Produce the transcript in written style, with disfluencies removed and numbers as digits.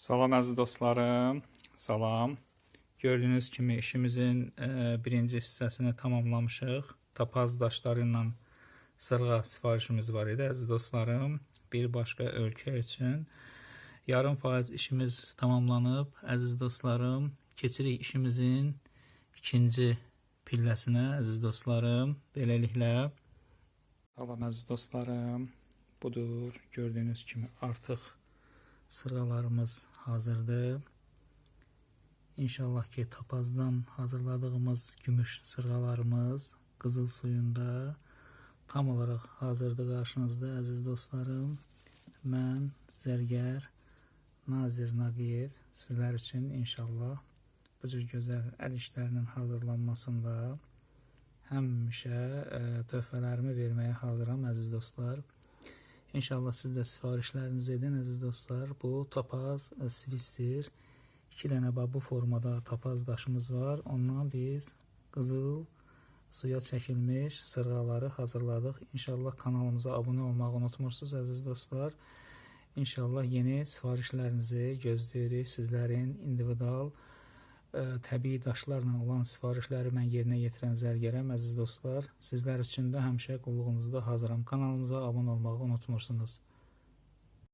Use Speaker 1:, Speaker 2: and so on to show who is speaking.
Speaker 1: Salam əziz dostlarım, salam. Gördüyünüz kimi işimizin birinci hissəsini tamamlamışıq. Tapaz daşları ilə sırğa sifarişimiz var idi əziz dostlarım. Bir başqa ölkə üçün yarım faiz işimiz tamamlanıb əziz dostlarım. Keçirik işimizin ikinci pilləsinə əziz dostlarım. Beləliklə, salam əziz dostlarım. Budur, gördüyünüz kimi artıq sırğalarımız hazırdır. İnşallah ki tapazdan hazırladığımız gümüş sırğalarımız qızıl suyunda tam olaraq hazırdır qarşınızda əziz dostlarım. Mən Zərgər Nazir Naqiyev sizlər üçün inşallah bu cür gözəl əl işlərinin hazırlanmasında həmişə töhfələrimi verməyə hazıram əziz dostlar. İnşallah siz də sifarişlərinizi edin əziz dostlar. Bu tapaz svistir. 2 dənə bu formada tapaz daşımız var. Ondan biz qızıl suya çəkilmiş sırğaları hazırladıq. İnşallah kanalımıza abunə olmağı unutmursunuz əziz dostlar. İnşallah yeni sifarişlərinizi gözləyirik. Sizlərin individual təbii daşlarla olan sifarişləri mən yerinə yetirən Zərgərəm əziz dostlar. Sizlər üçün də həmişə qulluğunuzda hazıram. Kanalımıza abunə olmağı unutmursunuz.